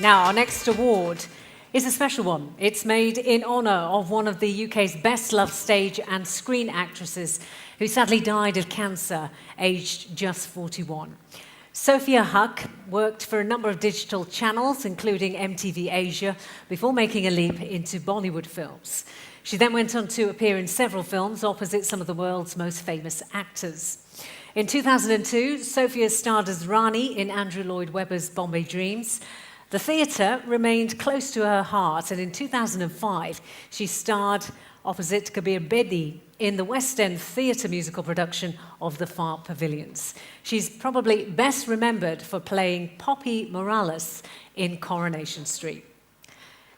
Now, our next award is a special one. It's made in honour of one of the UK's best-loved stage and screen actresses who sadly died of cancer, aged just 41. Sophiya Haque worked for a number of digital channels, including MTV Asia, before making a leap into Bollywood films. She then went on to appear in several films opposite some of the world's most famous actors. In 2002, Sophiya starred as Rani in Andrew Lloyd Webber's Bombay Dreams. The theatre remained close to her heart, and in 2005, she starred opposite Kabir Bedi in the West End theatre musical production of The Far Pavilions. She's probably best remembered for playing Poppy Morales in Coronation Street.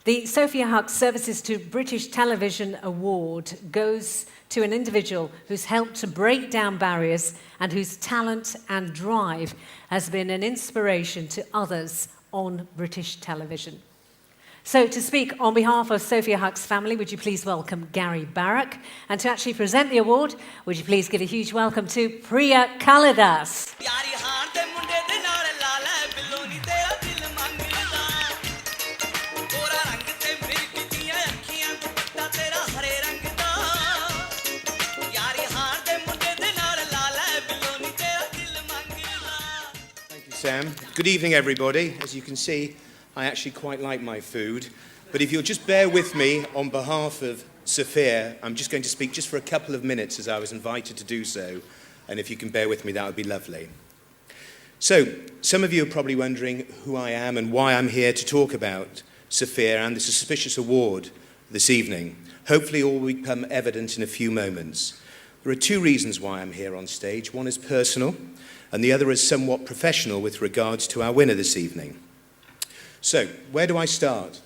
The Sophiya Haque Services to British Television Award goes to an individual who's helped to break down barriers and whose talent and drive has been an inspiration to others on British television. So to speak on behalf of Sophiya Haque's family, would you please welcome Gary Barak? And to actually present the award, would you please give a huge welcome to Preeya Kalidas? Sam. Good evening, everybody. As you can see, I actually quite like my food. But if you'll just bear with me on behalf of Sophiya, I'm just going to speak just for a couple of minutes as I was invited to do so. And if you can bear with me, that would be lovely. So, some of you are probably wondering who I am and why I'm here to talk about Sophiya and the Suspicious Award this evening. Hopefully all will become evident in a few moments. There are two reasons why I'm here on stage. One is personal, and the other is somewhat professional with regards to our winner this evening. So, where do I start?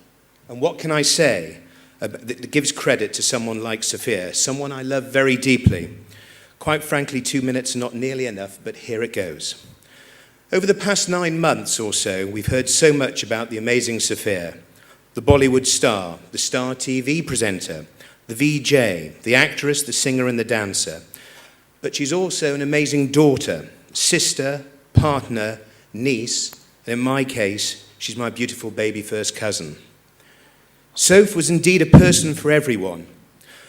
And what can I say that gives credit to someone like Sophiya, someone I love very deeply? Quite frankly, 2 minutes are not nearly enough, but here it goes. Over the past 9 months or so, we've heard so much about the amazing Sophiya, the Bollywood star, the Star TV presenter, the VJ, the actress, the singer and the dancer. But she's also an amazing daughter, sister, partner, niece, and in my case, she's my beautiful baby first cousin. Soph was indeed a person for everyone,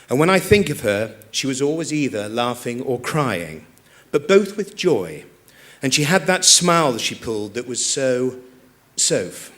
and when I think of her, she was always either laughing or crying, but both with joy, and she had that smile that she pulled that was so Soph.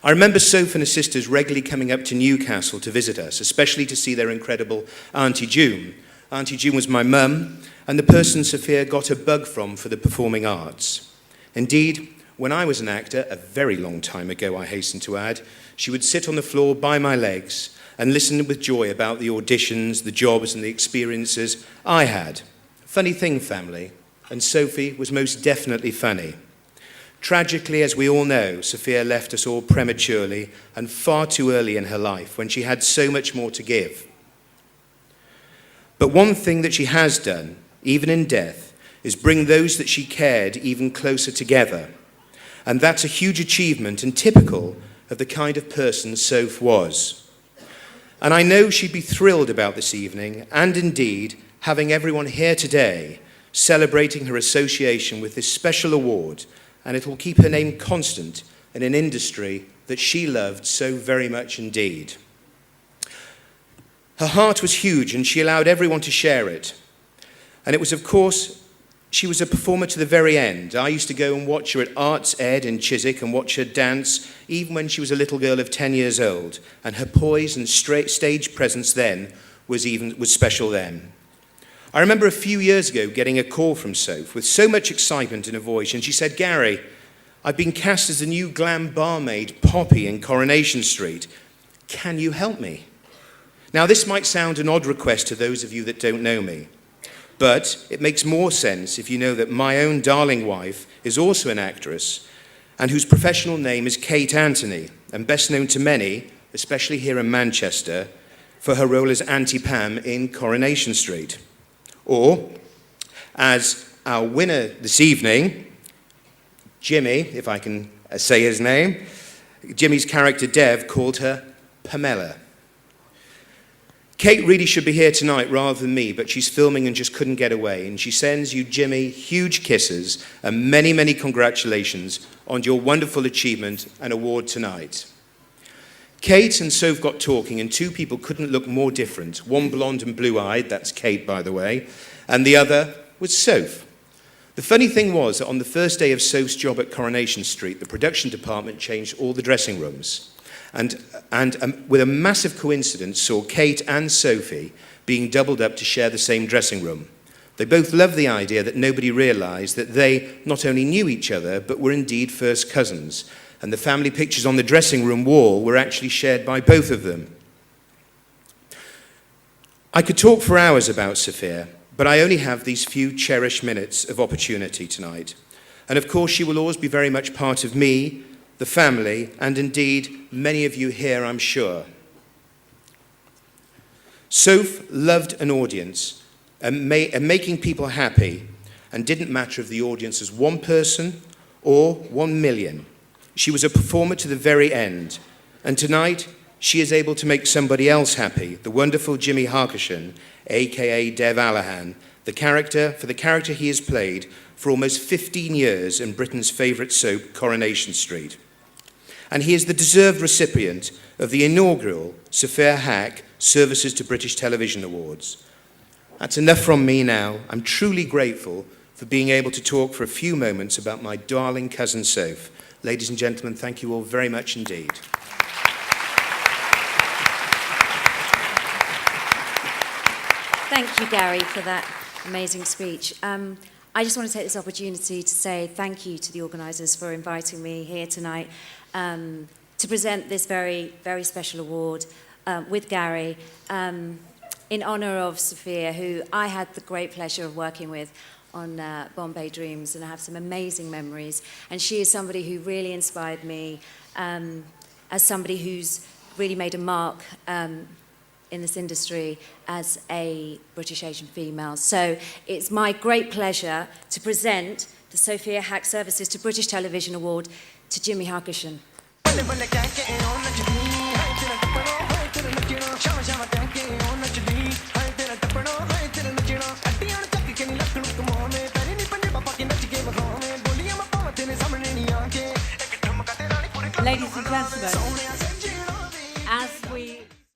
I remember Soph and her sisters regularly coming up to Newcastle to visit us, especially to see their incredible Auntie June. Auntie June was my mum, and the person Sophiya got a bug from for the performing arts. Indeed, when I was an actor, a very long time ago, I hasten to add, she would sit on the floor by my legs and listen with joy about the auditions, the jobs, and the experiences I had. Funny thing, family, and Sophie was most definitely funny. Tragically, as we all know, Sophiya left us all prematurely and far too early in her life when she had so much more to give. But one thing that she has done, even in death, is bring those that she cared even closer together. And that's a huge achievement and typical of the kind of person Soph was. And I know she'd be thrilled about this evening, and indeed, having everyone here today celebrating her association with this special award, and it will keep her name constant in an industry that she loved so very much indeed. Her heart was huge, and she allowed everyone to share it. And it was, of course, she was a performer to the very end. I used to go and watch her at Arts Ed in Chiswick and watch her dance, even when she was a little girl of 10 years old. And her poise and stage presence then was special then. I remember a few years ago getting a call from Soph with so much excitement in her voice, and she said, "Gary, I've been cast as the new glam barmaid Poppy in Coronation Street. Can you help me?" Now, this might sound an odd request to those of you that don't know me, but it makes more sense if you know that my own darling wife is also an actress and whose professional name is Kate Anthony, and best known to many, especially here in Manchester, for her role as Auntie Pam in Coronation Street. Or, as our winner this evening, Jimmy, if I can say his name, Jimmy's character Dev called her Pamela. Kate really should be here tonight rather than me, but she's filming and just couldn't get away. And she sends you, Jimmy, huge kisses and many, many congratulations on your wonderful achievement and award tonight. Kate and Soph got talking, and two people couldn't look more different. One blonde and blue-eyed, that's Kate, by the way, and the other was Soph. The funny thing was that on the first day of Soph's job at Coronation Street, the production department changed all the dressing rooms. And with a massive coincidence, saw Kate and Sophie being doubled up to share the same dressing room. They both loved the idea that nobody realised that they not only knew each other, but were indeed first cousins. And the family pictures on the dressing room wall were actually shared by both of them. I could talk for hours about Sophiya, but I only have these few cherished minutes of opportunity tonight. And of course, she will always be very much part of me, the family, and indeed, many of you here, I'm sure. Soph loved an audience and making people happy, and didn't matter if the audience was one person or 1 million. She was a performer to the very end, and tonight she is able to make somebody else happy, the wonderful Jimmi Harkishin, aka Dev Alahan, the character he has played for almost 15 years in Britain's favourite soap, Coronation Street. And he is the deserved recipient of the inaugural Sophiya Haque Services to British Television Awards. That's enough from me now. I'm truly grateful for being able to talk for a few moments about my darling cousin Soph. Ladies and gentlemen, thank you all very much indeed. Thank you, Gary, for that amazing speech. I just want to take this opportunity to say thank you to the organisers for inviting me here tonight to present this very, very special award with Gary in honour of Sophiya, who I had the great pleasure of working with on Bombay Dreams, and I have some amazing memories. And she is somebody who really inspired me as somebody who's really made a mark in this industry as a British Asian female. So it's my great pleasure to present the Sophiya Haque Services to British Television Award to Jimmi Harkishin. Ladies and gentlemen,